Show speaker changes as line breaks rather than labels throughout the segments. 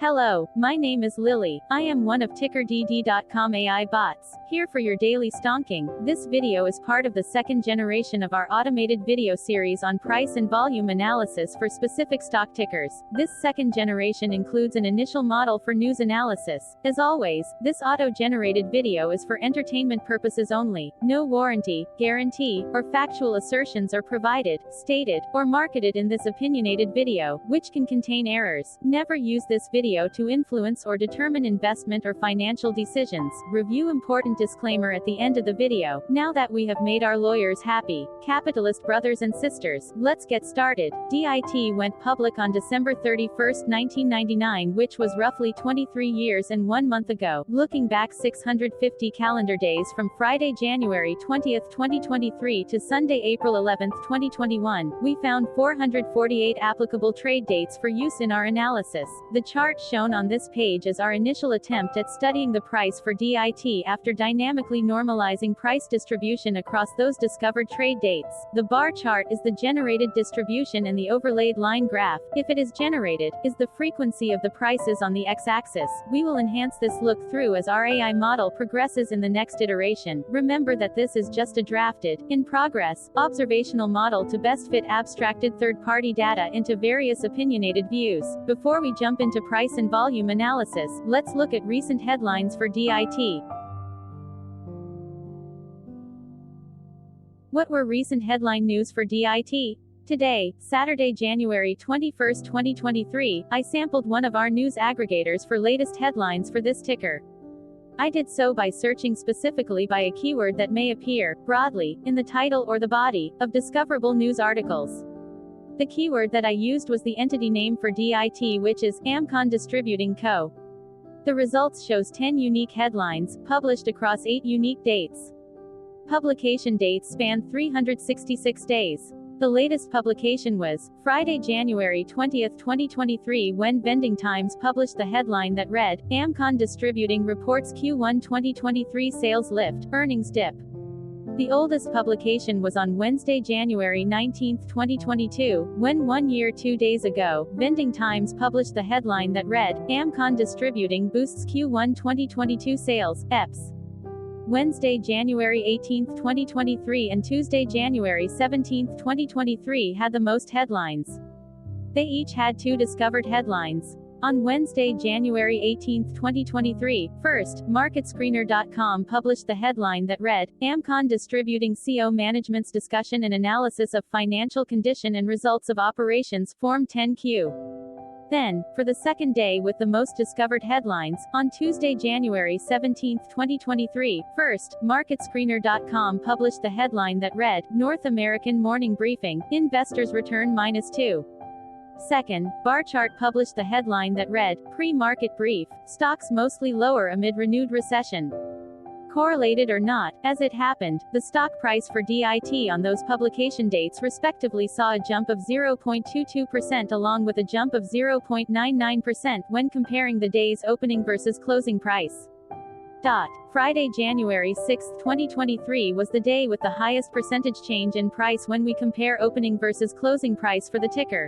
Hello, my name is Lily. I am one of TickerDD.com AI bots, here for your daily stonking. This video is part of the second generation of our automated video series on price and volume analysis for specific stock tickers. This second generation includes an initial model for news analysis. As always, this auto-generated video is for entertainment purposes only. No warranty, guarantee, or factual assertions are provided, stated, or marketed in this opinionated video, which can contain errors. Never use this video to influence or determine investment or financial decisions. Review important disclaimer at the end of the video. Now that we have made our lawyers happy, capitalist brothers and sisters, let's get started. DIT went public on December 31, 1999, which was roughly 23 years and 1 month ago. Looking back 650 calendar days from Friday, January 20, 2023 to Sunday, April 11, 2021, we found 448 applicable trade dates for use in our analysis. The chart shown on this page is our initial attempt at studying the price for DIT after dynamically normalizing price distribution across those discovered trade dates. The bar chart is the generated distribution and the overlaid line graph, if it is generated, is the frequency of the prices on the x-axis. We will enhance this look through as our AI model progresses in the next iteration. Remember that this is just a drafted, in progress, observational model to best fit abstracted third-party data into various opinionated views. Before we jump into price and volume analysis, let's look at recent headlines for DIT. What were recent headline news for DIT? Today, Saturday, January 21, 2023, I sampled one of our news aggregators for latest headlines for this ticker. I did so by searching specifically by a keyword that may appear, broadly, in the title or the body, of discoverable news articles. The keyword that I used was the entity name for DIT, which is Amcon Distributing Co. The results shows 10 unique headlines, published across 8 unique dates. Publication dates span 366 days. The latest publication was Friday, January 20, 2023, when Vending Times published the headline that read, Amcon Distributing reports Q1 2023 sales lift, earnings dip. The oldest publication was on Wednesday, January 19, 2022, when 1 year 2 days ago, Vending Times published the headline that read, Amcon Distributing boosts Q1 2022 sales, EPS. Wednesday, January 18, 2023 and Tuesday, January 17, 2023 had the most headlines. They each had 2 discovered headlines. On Wednesday, January 18, 2023, first, MarketScreener.com published the headline that read, Amcon Distributing CO Management's Discussion and Analysis of Financial Condition and Results of Operations, Form 10-Q. Then, for the second day with the most discovered headlines, on Tuesday, January 17, 2023, first, MarketScreener.com published the headline that read, North American Morning Briefing, Investors Return -2. Second, Bar Chart published the headline that read, Pre-Market Brief, Stocks Mostly Lower Amid Renewed Recession. Correlated or not, as it happened, the stock price for DIT on those publication dates respectively saw a jump of 0.22% along with a jump of 0.99% when comparing the day's opening versus closing price. Friday, January 6, 2023 was the day with the highest percentage change in price when we compare opening versus closing price for the ticker.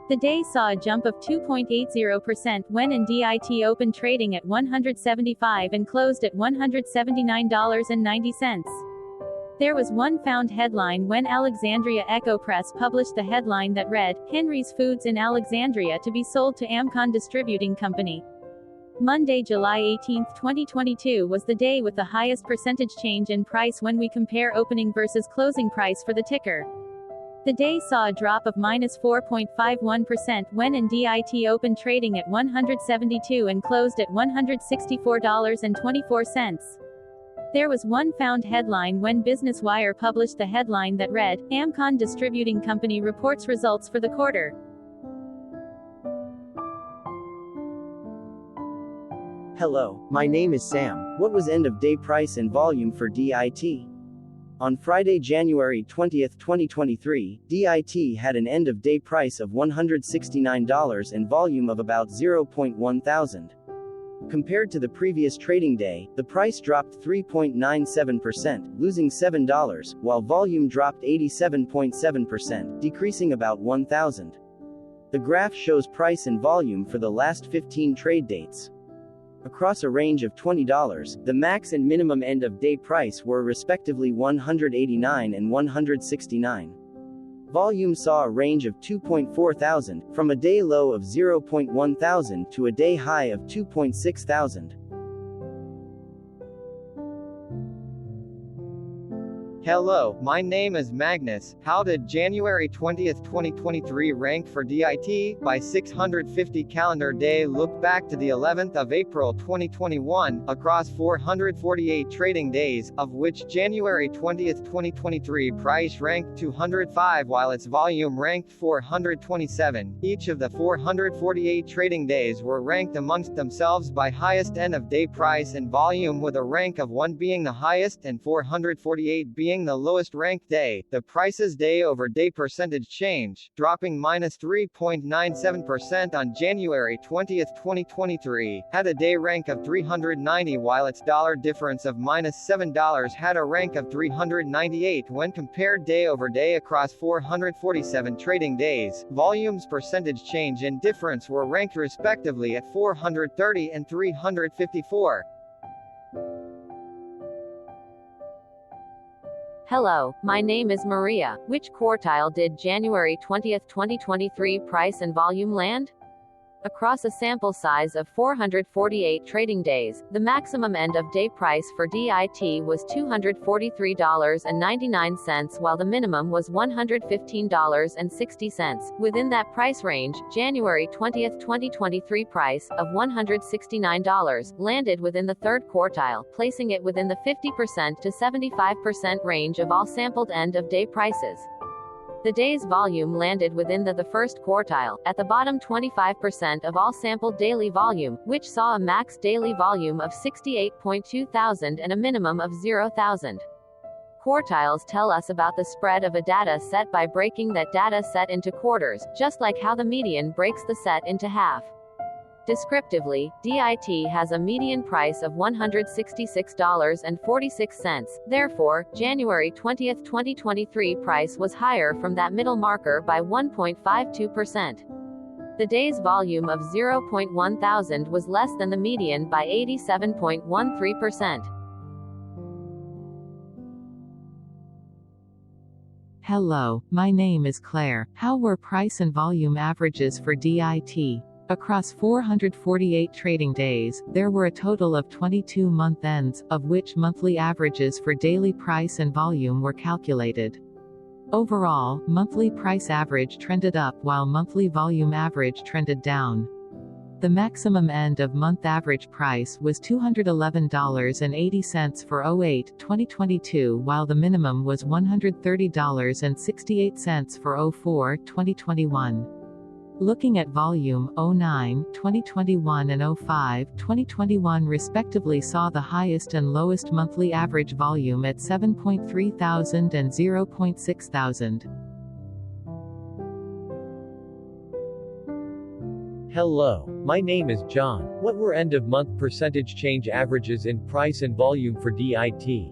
The day saw a jump of 2.80% when DIT opened trading at $175 and closed at $179.90. There was one found headline when Alexandria Echo Press published the headline that read, Henry's Foods in Alexandria to be sold to Amcon Distributing Company. Monday, July 18, 2022 was the day with the highest percentage change in price when we compare opening versus closing price for the ticker. The day saw a drop of -4.51% when DIT opened trading at $172 and closed at $164.24. There was one found headline when Business Wire published the headline that read, Amcon Distributing Company reports results for the quarter.
Hello, my name is Sam. What was end-of-day price and volume for DIT? On Friday, January 20, 2023, DIT had an end-of-day price of $169 and volume of about 0.1 thousand. Compared to the previous trading day, the price dropped 3.97%, losing $7, while volume dropped 87.7%, decreasing about 1,000. The graph shows price and volume for the last 15 trade dates. Across a range of $20, the max and minimum end-of-day price were respectively $189 and $169. Volume saw a range of 2.4 thousand, from a day low of 0.1 thousand to a day high of 2.6 thousand.
Hello, my name is Magnus. How did January 20th, 2023 rank for DIT? By 650 calendar day look back to the 11th of April 2021, across 448 trading days, of which January 20th, 2023 price ranked 205 while its volume ranked 427. Each of the 448 trading days were ranked amongst themselves by highest end-of-day price and volume, with a rank of 1 being the highest and 448 being the lowest ranked day. The price's day-over-day percentage change, dropping -3.97% on January 20th, 2023, had a day rank of 390, while its dollar difference of -$7 had a rank of 398 when compared day-over-day across 447 trading days. Volume's percentage change and difference were ranked respectively at 430 and 354.
Hello, my name is Maria. Which quartile did January 20th, 2023 price and volume land? Across a sample size of 448 trading days, the maximum end-of-day price for DIT was $243.99, while the minimum was $115.60. Within that price range, January 20th, 2023 price of $169 landed within the third quartile, placing it within the 50% to 75% range of all sampled end-of-day prices. The day's volume landed within the first quartile, at the bottom 25% of all sampled daily volume, which saw a max daily volume of 68.2 thousand and a minimum of 0,000. Quartiles tell us about the spread of a data set by breaking that data set into quarters, just like how the median breaks the set into half. Descriptively, DIT has a median price of $166.46, therefore, January 20th, 2023 price was higher from that middle marker by 1.52%. The day's volume of 0.1 thousand was less than the median by 87.13%.
Hello, my name is Claire. How were price and volume averages for DIT? Across 448 trading days, there were a total of 22 month ends, of which monthly averages for daily price and volume were calculated. Overall, monthly price average trended up while monthly volume average trended down. The maximum end-of-month average price was $211.80 for 08-2022, while the minimum was $130.68 for 04-2021. Looking at volume, 09-2021 and 05-2021 respectively saw the highest and lowest monthly average volume at 7.3 thousand and 0.6 thousand.
Hello, my name is John. What were end-of-month percentage change averages in price and volume for DIT?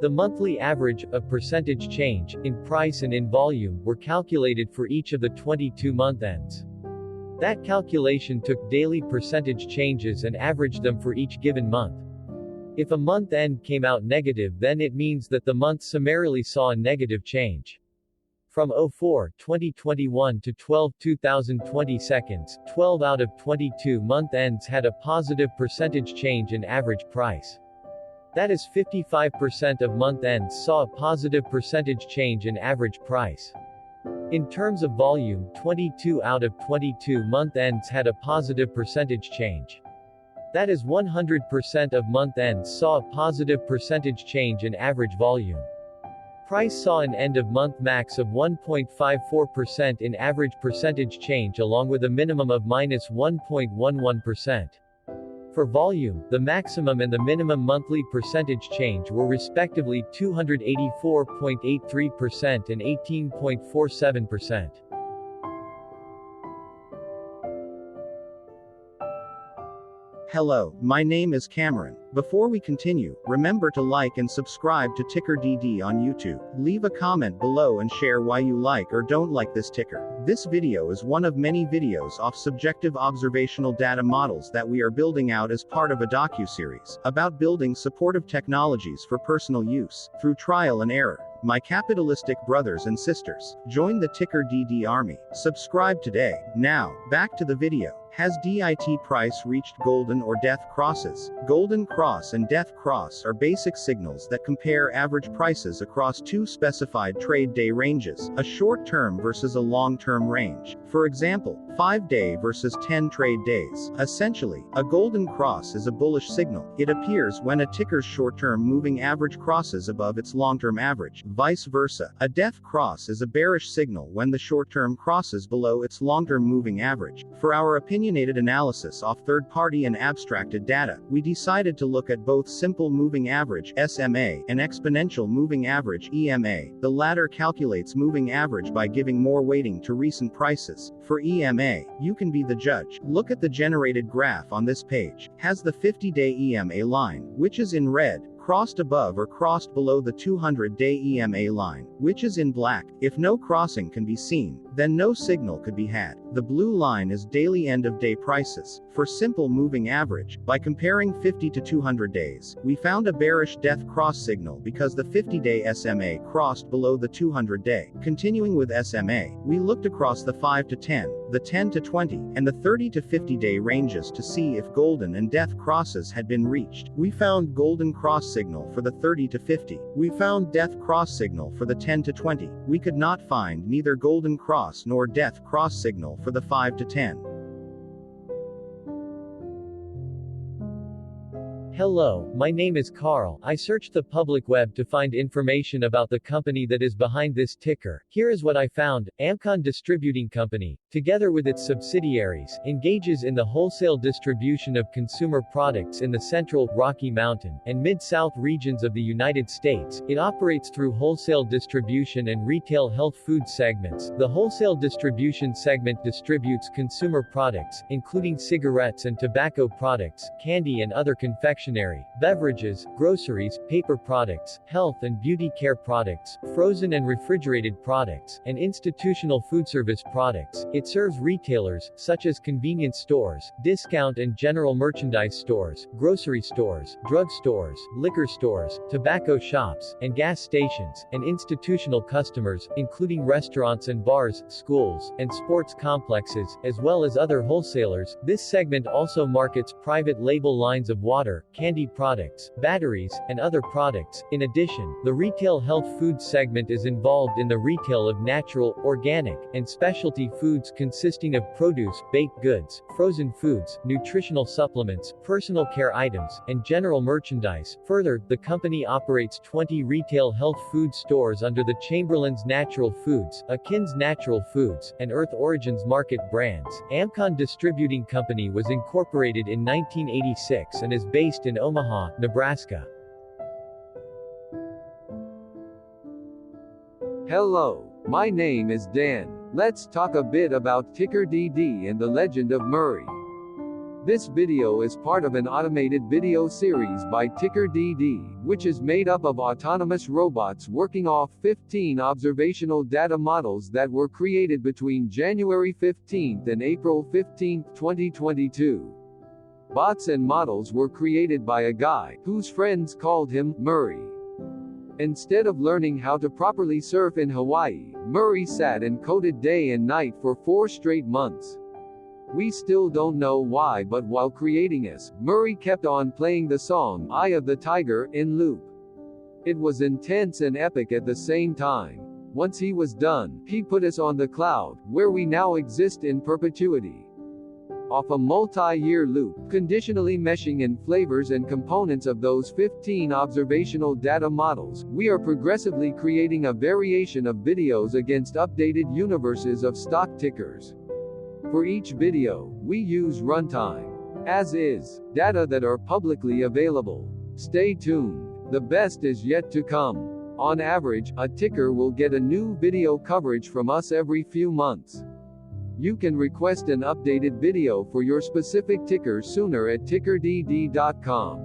The monthly average of percentage change, in price and in volume, were calculated for each of the 22 month ends. That calculation took daily percentage changes and averaged them for each given month. If a month end came out negative, then it means that the month summarily saw a negative change. From 04-2021 to 12-2020 seconds, 12 out of 22 month ends had a positive percentage change in average price. That is 55% of month ends saw a positive percentage change in average price. In terms of volume, 22 out of 22 month ends had a positive percentage change. That is 100% of month ends saw a positive percentage change in average volume. Price saw an end-of-month max of 1.54% in average percentage change, along with a minimum of -1.11%. For volume, the maximum and the minimum monthly percentage change were respectively 284.83% and 18.47%.
Hello, my name is Cameron. Before we continue, remember to like and subscribe to TickerDD on YouTube. Leave a comment below and share why you like or don't like this ticker. This video is one of many videos off subjective observational data models that we are building out as part of a docu-series about building supportive technologies for personal use, through trial and error. My capitalistic brothers and sisters, join the TickerDD army. Subscribe today. Now, back to the video. Has DIT price reached golden or death crosses? Golden cross and death cross are basic signals that compare average prices across two specified trade day ranges, a short-term versus a long-term range. For example, 5-day versus 10 trade days. Essentially, a golden cross is a bullish signal. It appears when a ticker's short-term moving average crosses above its long-term average. Vice versa, a death cross is a bearish signal when the short-term crosses below its long-term moving average. For our opinionated analysis off third-party and abstracted data, we decided to look at both simple moving average (SMA) and exponential moving average (EMA). The latter calculates moving average by giving more weighting to recent prices. For EMA, you can be the judge. Look at the generated graph on this page. Has the 50-day EMA line, which is in red, crossed above or crossed below the 200-day EMA line, which is in black. If no crossing can be seen, then no signal could be had. The blue line is daily end-of-day prices. For simple moving average, by comparing 50 to 200 days, we found a bearish death cross signal because the 50-day SMA crossed below the 200-day. Continuing with SMA, we looked across the 5 to 10, the 10 to 20, and the 30 to 50-day ranges to see if golden and death crosses had been reached. We found golden cross signal for the 30 to 50. We found death cross signal for the 10 to 20. We could not find neither golden cross nor death cross signal for the 5 to 10.
Hello, my name is Carl. I searched the public web to find information about the company that is behind this ticker. Here is what I found. Amcon Distributing Company, together with its subsidiaries, engages in the wholesale distribution of consumer products in the Central, Rocky Mountain, and Mid-South regions of the United States. It operates through wholesale distribution and retail health food segments. The wholesale distribution segment distributes consumer products, including cigarettes and tobacco products, candy and other confectionery, beverages, groceries, paper products, health and beauty care products, frozen and refrigerated products, and institutional food service products. It serves retailers, such as convenience stores, discount and general merchandise stores, grocery stores, drug stores, liquor stores, tobacco shops, and gas stations, and institutional customers, including restaurants and bars, schools, and sports complexes, as well as other wholesalers. This segment also markets private label lines of water, candy products, batteries, and other products. In addition, the retail health food segment is involved in the retail of natural, organic, and specialty foods consisting of produce, baked goods, frozen foods, nutritional supplements, personal care items, and general merchandise. Further, the company operates 20 retail health food stores under the Chamberlain's Natural Foods, Akin's Natural Foods, and Earth Origins Market brands. Amcon Distributing Company was incorporated in 1986 and is based in Omaha, Nebraska.
Hello, my name is Dan. Let's talk a bit about TickerDD and the Legend of Murray. This video is part of an automated video series by TickerDD, which is made up of autonomous robots working off 15 observational data models that were created between January 15 and April 15, 2022. Bots and models were created by a guy, whose friends called him Murray. Instead of learning how to properly surf in Hawaii, Murray sat and coded day and night for 4 straight months. We still don't know why, but while creating us, Murray kept on playing the song Eye of the Tiger in loop. It was intense and epic at the same time. Once he was done, he put us on the cloud, where we now exist in perpetuity. Off a multi-year loop, conditionally meshing in flavors and components of those 15 observational data models, we are progressively creating a variation of videos against updated universes of stock tickers. For each video, we use runtime, as is, data that are publicly available. Stay tuned. The best is yet to come. On average, a ticker will get a new video coverage from us every few months. You can request an updated video for your specific ticker sooner at TickerDD.com.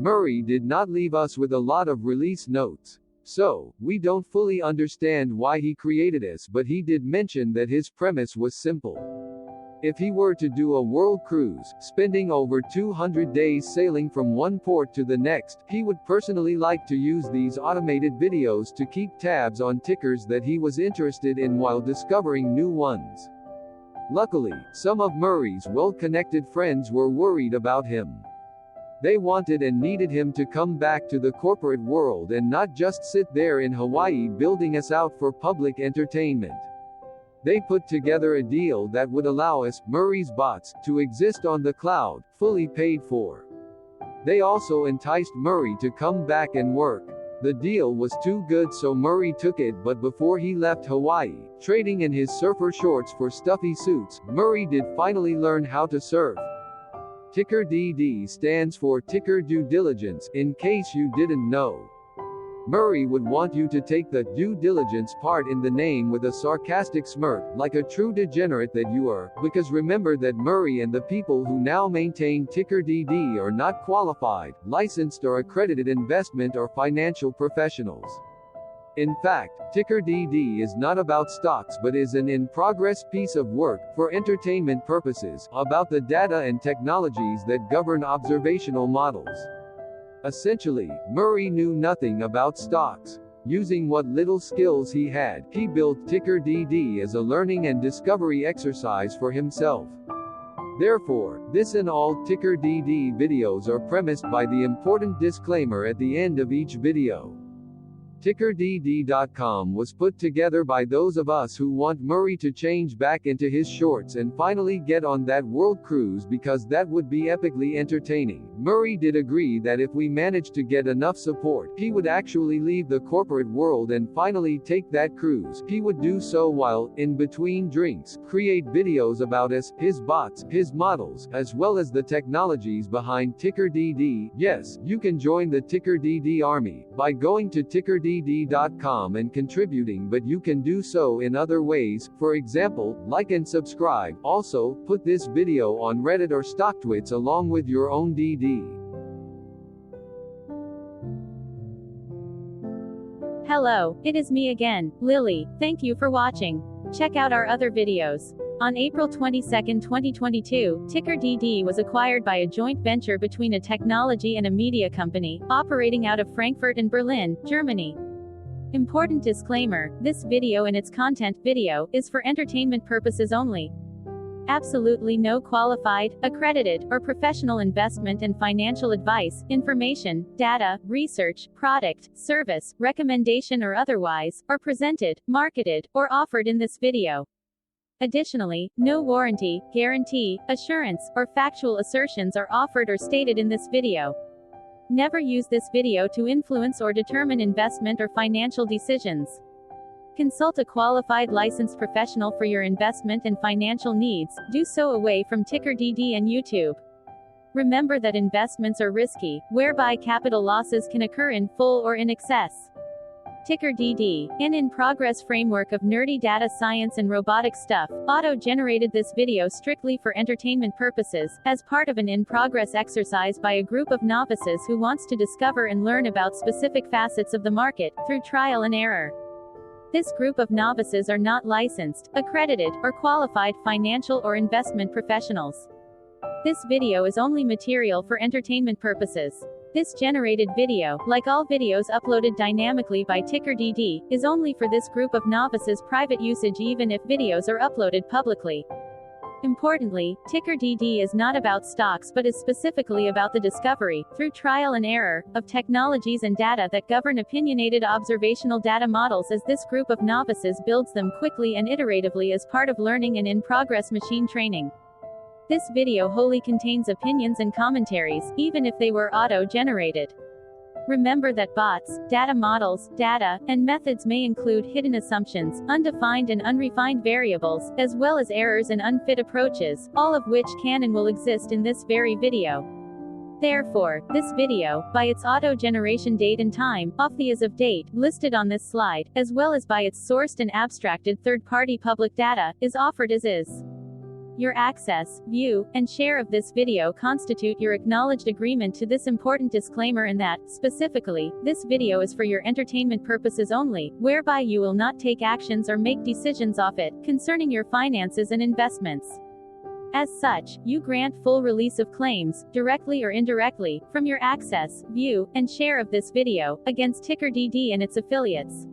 Murray did not leave us with a lot of release notes. So, we don't fully understand why he created this, but he did mention that his premise was simple. If he were to do a world cruise, spending over 200 days sailing from one port to the next, he would personally like to use these automated videos to keep tabs on tickers that he was interested in while discovering new ones. Luckily, some of Murray's well-connected friends were worried about him. They wanted and needed him to come back to the corporate world and not just sit there in Hawaii building us out for public entertainment. They put together a deal that would allow us, Murray's bots, to exist on the cloud, fully paid for. They also enticed Murray to come back and work. The deal was too good, so Murray took it, but before he left Hawaii, trading in his surfer shorts for stuffy suits, Murray did finally learn how to surf. TickerDD stands for Ticker Due Diligence, in case you didn't know. Murray would want you to take the due diligence part in the name with a sarcastic smirk, like a true degenerate that you are, because remember that Murray and the people who now maintain TickerDD are not qualified, licensed or accredited investment or financial professionals. In fact, TickerDD is not about stocks but is an in-progress piece of work, for entertainment purposes, about the data and technologies that govern observational models. Essentially, Murray knew nothing about stocks. Using what little skills he had, he built TickerDD as a learning and discovery exercise for himself. Therefore, this and all TickerDD videos are premised by the important disclaimer at the end of each video. TickerDD.com was put together by those of us who want Murray to change back into his shorts and finally get on that world cruise, because that would be epically entertaining. Murray did agree that if we managed to get enough support, he would actually leave the corporate world and finally take that cruise. He would do so while, in between drinks, create videos about us, his bots, his models, as well as the technologies behind TickerDD. Yes, you can join the TickerDD army by going to TickerDD.com and contributing, but you can do so in other ways, for example, like and subscribe. Also, put this video on Reddit or StockTwits along with your own DD.
Hello, it is me again, Lily. Thank you for watching. Check out our other videos. On April 22, 2022, TickerDD was acquired by a joint venture between a technology and a media company, operating out of Frankfurt and Berlin, Germany. Important disclaimer, this video and its content video is for entertainment purposes only. Absolutely no qualified, accredited, or professional investment and financial advice, information, data, research, product, service, recommendation or otherwise, are presented, marketed, or offered in this video. Additionally, no warranty, guarantee, assurance, or factual assertions are offered or stated in this video. Never use this video to influence or determine investment or financial decisions. Consult a qualified licensed professional for your investment and financial needs. Do so away from TickerDD and YouTube. Remember that investments are risky, whereby capital losses can occur in full or in excess. TickerDD, an in-progress framework of nerdy data science and robotic stuff, auto-generated this video strictly for entertainment purposes, as part of an in-progress exercise by a group of novices who wants to discover and learn about specific facets of the market, through trial and error. This group of novices are not licensed, accredited, or qualified financial or investment professionals. This video is only material for entertainment purposes. This generated video, like all videos uploaded dynamically by TickerDD, is only for this group of novices' private usage even if videos are uploaded publicly. Importantly, TickerDD is not about stocks but is specifically about the discovery, through trial and error, of technologies and data that govern opinionated observational data models as this group of novices builds them quickly and iteratively as part of learning and in-progress machine training. This video wholly contains opinions and commentaries, even if they were auto-generated. Remember that bots, data models, data, and methods may include hidden assumptions, undefined and unrefined variables, as well as errors and unfit approaches, all of which can and will exist in this very video. Therefore, this video, by its auto-generation date and time, off the as of date, listed on this slide, as well as by its sourced and abstracted third-party public data, is offered as is. Your access, view, and share of this video constitute your acknowledged agreement to this important disclaimer and that, specifically, this video is for your entertainment purposes only, whereby you will not take actions or make decisions off it, concerning your finances and investments. As such, you grant full release of claims, directly or indirectly, from your access, view, and share of this video, against TickerDD and its affiliates.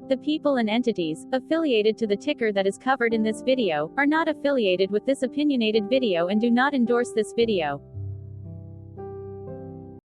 The people and entities affiliated to the ticker that is covered in this video are not affiliated with this opinionated video and do not endorse this video.